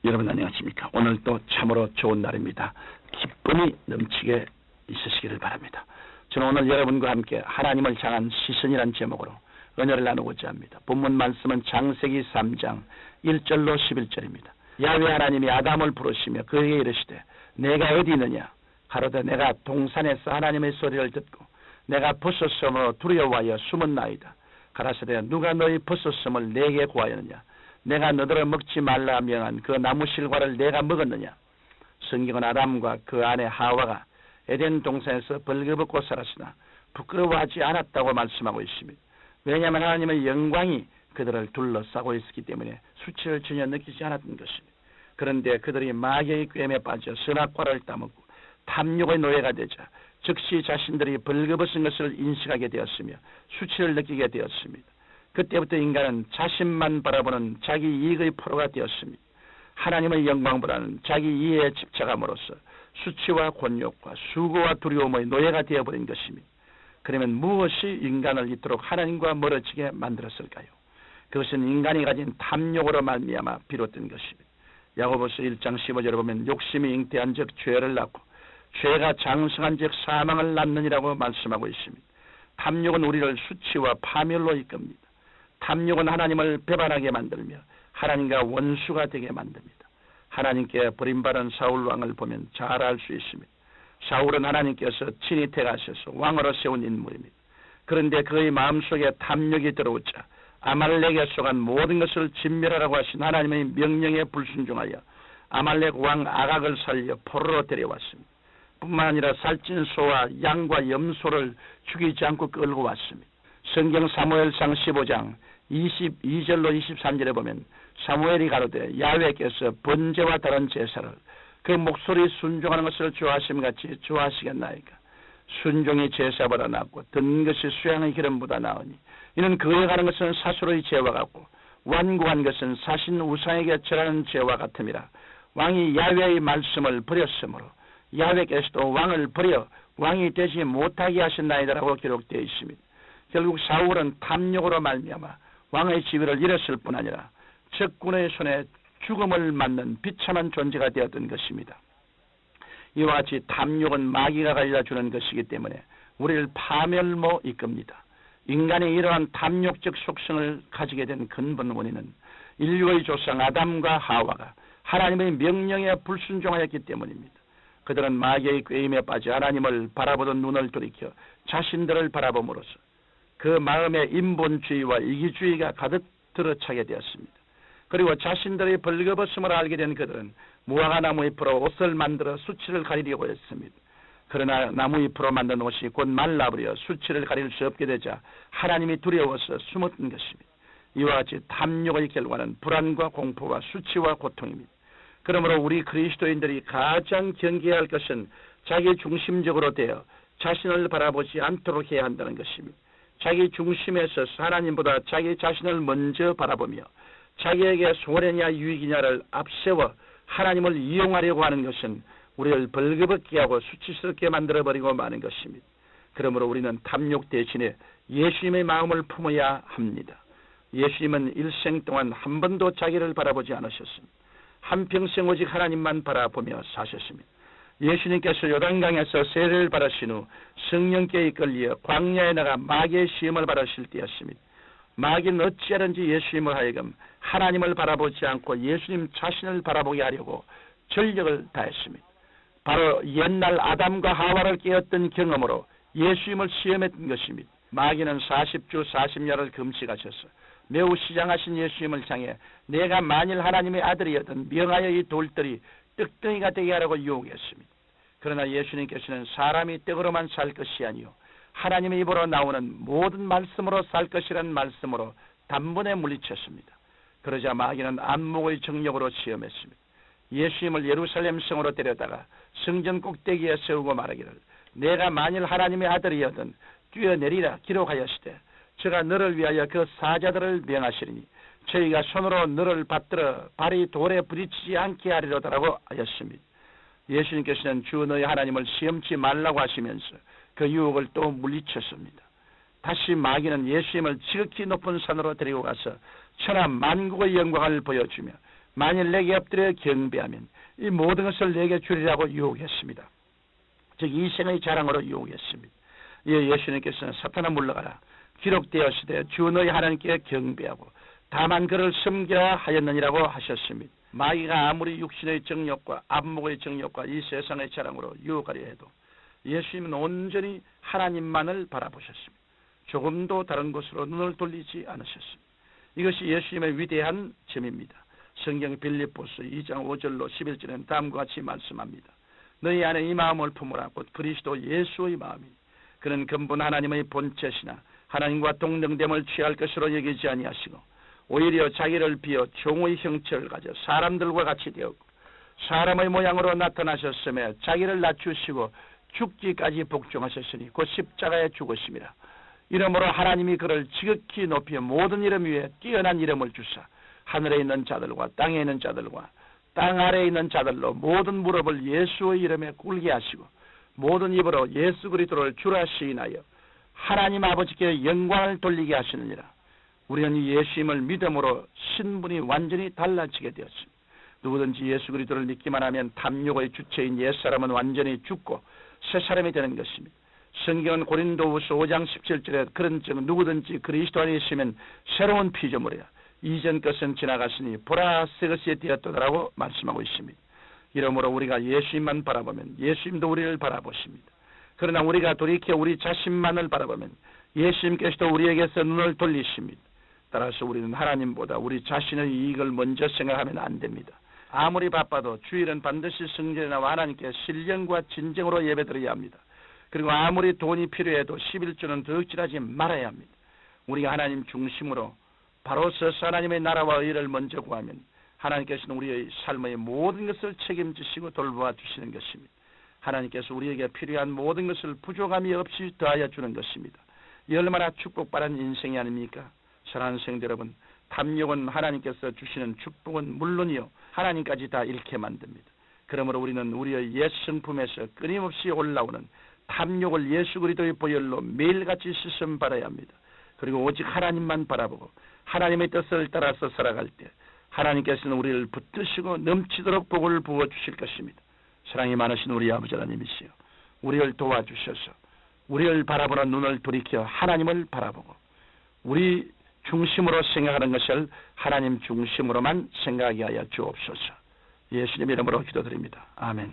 여러분 안녕하십니까? 오늘도 참으로 좋은 날입니다. 기쁨이 넘치게 있으시기를 바랍니다. 저는 오늘 여러분과 함께 하나님을 향한 시선이란 제목으로 은혜를 나누고자 합니다. 본문 말씀은 창세기 3장 1절로 11절입니다. 야훼 하나님이 아담을 부르시며 그에게 이르시되 내가 어디 있느냐? 가로되 내가 동산에서 하나님의 소리를 듣고 내가 벗었음으로 두려워하여 숨었나이다. 가라사대 누가 너희 벗었음을 내게 구하였느냐? 내가 너희를 먹지 말라 명한 그 나무 실과를 내가 먹었느냐? 성경은 아담과 그 아내 하와가 에덴 동산에서 벌거벗고 살았으나 부끄러워하지 않았다고 말씀하고 있습니다. 왜냐하면 하나님의 영광이 그들을 둘러싸고 있었기 때문에 수치를 전혀 느끼지 않았던 것입니다. 그런데 그들이 마귀의 꾀에 빠져 선악과를 따먹고 탐욕의 노예가 되자 즉시 자신들이 벌거벗은 것을 인식하게 되었으며 수치를 느끼게 되었습니다. 그때부터 인간은 자신만 바라보는 자기 이익의 포로가 되었습니다. 하나님의 영광보다는 자기 이해에 집착함으로써 수치와 곤욕과 수고와 두려움의 노예가 되어버린 것입니다. 그러면 무엇이 인간을 이토록 하나님과 멀어지게 만들었을까요? 그것은 인간이 가진 탐욕으로 말미암아 비롯된 것입니다. 야고보서 1장 15절에 보면 욕심이 잉태한 즉 죄를 낳고 죄가 장성한 즉 사망을 낳느니라고 말씀하고 있습니다. 탐욕은 우리를 수치와 파멸로 이끕니다. 탐욕은 하나님을 배반하게 만들며 하나님과 원수가 되게 만듭니다. 하나님께 버림받은 사울 왕을 보면 잘 알 수 있습니다. 사울은 하나님께서 친히 택하셔서 왕으로 세운 인물입니다. 그런데 그의 마음속에 탐욕이 들어오자 아말렉에 속한 모든 것을 진멸하라고 하신 하나님의 명령에 불순종하여 아말렉 왕 아각을 살려 포로로 데려왔습니다. 뿐만 아니라 살찐 소와 양과 염소를 죽이지 않고 끌고 왔습니다. 성경 사무엘상 15장 22절로 23절에 보면 사무엘이 가로되 야훼께서 번제와 다른 제사를 그 목소리 순종하는 것을 좋아하심같이 좋아하시겠나이까? 순종이 제사보다 낫고 듣는 것이 수양의 기름보다 나으니 이는 그에 가는 것은 사수로의 죄와 같고 완고한 것은 사신 우상에게 절하는 죄와 같음이라. 왕이 야훼의 말씀을 버렸으므로 야훼께서도 왕을 버려 왕이 되지 못하게 하셨나이다라고 기록되어 있습니다. 결국 사울은 탐욕으로 말미암아 왕의 지위를 잃었을 뿐 아니라 적군의 손에 죽음을 맞는 비참한 존재가 되었던 것입니다. 이와 같이 탐욕은 마귀가 가져다주는 것이기 때문에 우리를 파멸로 이끕니다. 인간이 이러한 탐욕적 속성을 가지게 된 근본 원인은 인류의 조상 아담과 하와가 하나님의 명령에 불순종하였기 때문입니다. 그들은 마귀의 꾀임에 빠져 하나님을 바라보던 눈을 돌이켜 자신들을 바라봄으로써 그 마음에 인본주의와 이기주의가 가득 들어차게 되었습니다. 그리고 자신들의 벌거벗음을 알게 된 그들은 무화과 나무 잎으로 옷을 만들어 수치를 가리려고 했습니다. 그러나 나무 잎으로 만든 옷이 곧 말라버려 수치를 가릴 수 없게 되자 하나님이 두려워서 숨었던 것입니다. 이와 같이 탐욕의 결과는 불안과 공포와 수치와 고통입니다. 그러므로 우리 그리스도인들이 가장 경계해야 할 것은 자기 중심적으로 되어 자신을 바라보지 않도록 해야 한다는 것입니다. 자기 중심에서 하나님보다 자기 자신을 먼저 바라보며 자기에게 손해냐 유익이냐를 앞세워 하나님을 이용하려고 하는 것은 우리를 벌거벗게 하고 수치스럽게 만들어버리고 마는 것입니다. 그러므로 우리는 탐욕 대신에 예수님의 마음을 품어야 합니다. 예수님은 일생 동안 한 번도 자기를 바라보지 않으셨습니다. 한평생 오직 하나님만 바라보며 사셨습니다. 예수님께서 요단강에서 세례를 받으신 후 성령께 이끌려 광야에 나가 마귀의 시험을 받으실 때였습니다. 마귀는 어찌하든지 예수님을 하여금 하나님을 바라보지 않고 예수님 자신을 바라보게 하려고 전력을 다했습니다. 바로 옛날 아담과 하와를 깨었던 경험으로 예수님을 시험했던 것입니다. 마귀는 40주 40야를 금식하셔서 매우 시장하신 예수님을 향해 내가 만일 하나님의 아들이었던 명하여 이 돌들이 떡덩이가 되게 하라고 유혹했습니다. 그러나 예수님께서는 사람이 떡으로만 살 것이 아니요 하나님의 입으로 나오는 모든 말씀으로 살 것이라는 말씀으로 단번에 물리쳤습니다. 그러자 마귀는 안목의 정력으로 시험했습니다. 예수님을 예루살렘 성으로 데려다가 성전 꼭대기에 세우고 말하기를 내가 만일 하나님의 아들이었던 뛰어내리라 기록하였으되 저가 너를 위하여 그 사자들을 명하시리니 저희가 손으로 너를 받들어 발이 돌에 부딪히지 않게 하리로다라고 하였습니다. 예수님께서는 주 너희 하나님을 시험치 말라고 하시면서 그 유혹을 또 물리쳤습니다. 다시 마귀는 예수님을 지극히 높은 산으로 데리고 가서 천하 만국의 영광을 보여주며 만일 내게 엎드려 경배하면 이 모든 것을 내게 주리라고 유혹했습니다. 즉 이생의 자랑으로 유혹했습니다. 예, 예수님께서는 사탄아 물러가라. 기록되었으되 주 너희 하나님께 경배하고 다만 그를 섬기라 하였느니라고 하셨습니다. 마귀가 아무리 육신의 정욕과 안목의 정욕과 이 세상의 자랑으로 유혹하려 해도 예수님은 온전히 하나님만을 바라보셨습니다. 조금도 다른 곳으로 눈을 돌리지 않으셨습니다. 이것이 예수님의 위대한 점입니다. 성경 빌립보서 2장 5절로 11절에는 다음과 같이 말씀합니다. 너희 안에 이 마음을 품으라. 곧 그리스도 예수의 마음이 그는 근본 하나님의 본체시나 하나님과 동등됨을 취할 것으로 여기지 아니하시고 오히려 자기를 비어 종의 형체를 가져 사람들과 같이 되었고 사람의 모양으로 나타나셨으며 자기를 낮추시고 죽기까지 복종하셨으니 곧 십자가에 죽으심이라. 이러므로 하나님이 그를 지극히 높여 모든 이름 위에 뛰어난 이름을 주사 하늘에 있는 자들과 땅에 있는 자들과 땅 아래에 있는 자들로 모든 무릎을 예수의 이름에 꿇게 하시고 모든 입으로 예수 그리스도를 주라 시인하여 하나님 아버지께 영광을 돌리게 하시느니라. 우리는 이 예수님을 믿음으로 신분이 완전히 달라지게 되었습니다. 누구든지 예수 그리스도를 믿기만 하면 탐욕의 주체인 옛사람은 완전히 죽고 새 사람이 되는 것입니다. 성경은 고린도후서 5장 17절에 그런즉 누구든지 그리스도 안에 있으면 새로운 피조물이야. 이전 것은 지나갔으니 보라 새 것이 되었도다라고 말씀하고 있습니다. 이러므로 우리가 예수님만 바라보면 예수님도 우리를 바라보십니다. 그러나 우리가 돌이켜 우리 자신만을 바라보면 예수님께서도 우리에게서 눈을 돌리십니다. 따라서 우리는 하나님보다 우리 자신의 이익을 먼저 생각하면 안 됩니다. 아무리 바빠도 주일은 반드시 성전에 나와 하나님께 신령과 진정으로 예배드려야 합니다. 그리고 아무리 돈이 필요해도 11조는 덕질하지 말아야 합니다. 우리가 하나님 중심으로 바로 서서 하나님의 나라와 의를 먼저 구하면 하나님께서는 우리의 삶의 모든 것을 책임지시고 돌보아 주시는 것입니다. 하나님께서 우리에게 필요한 모든 것을 부족함이 없이 더하여 주는 것입니다. 이 얼마나 축복받은 인생이 아닙니까? 사랑하는 성도 여러분, 탐욕은 하나님께서 주시는 축복은 물론이요 하나님까지 다 잃게 만듭니다. 그러므로 우리는 우리의 옛 성품에서 끊임없이 올라오는 탐욕을 예수 그리스도의 보혈로 매일같이 씻음 받아야 합니다. 그리고 오직 하나님만 바라보고 하나님의 뜻을 따라서 살아갈 때 하나님께서는 우리를 붙드시고 넘치도록 복을 부어주실 것입니다. 사랑이 많으신 우리 아버지 하나님이시여, 우리를 도와주셔서 우리를 바라보는 눈을 돌이켜 하나님을 바라보고 우리 중심으로 생각하는 것을 하나님 중심으로만 생각하게 하여 주옵소서. 예수님 이름으로 기도드립니다. 아멘.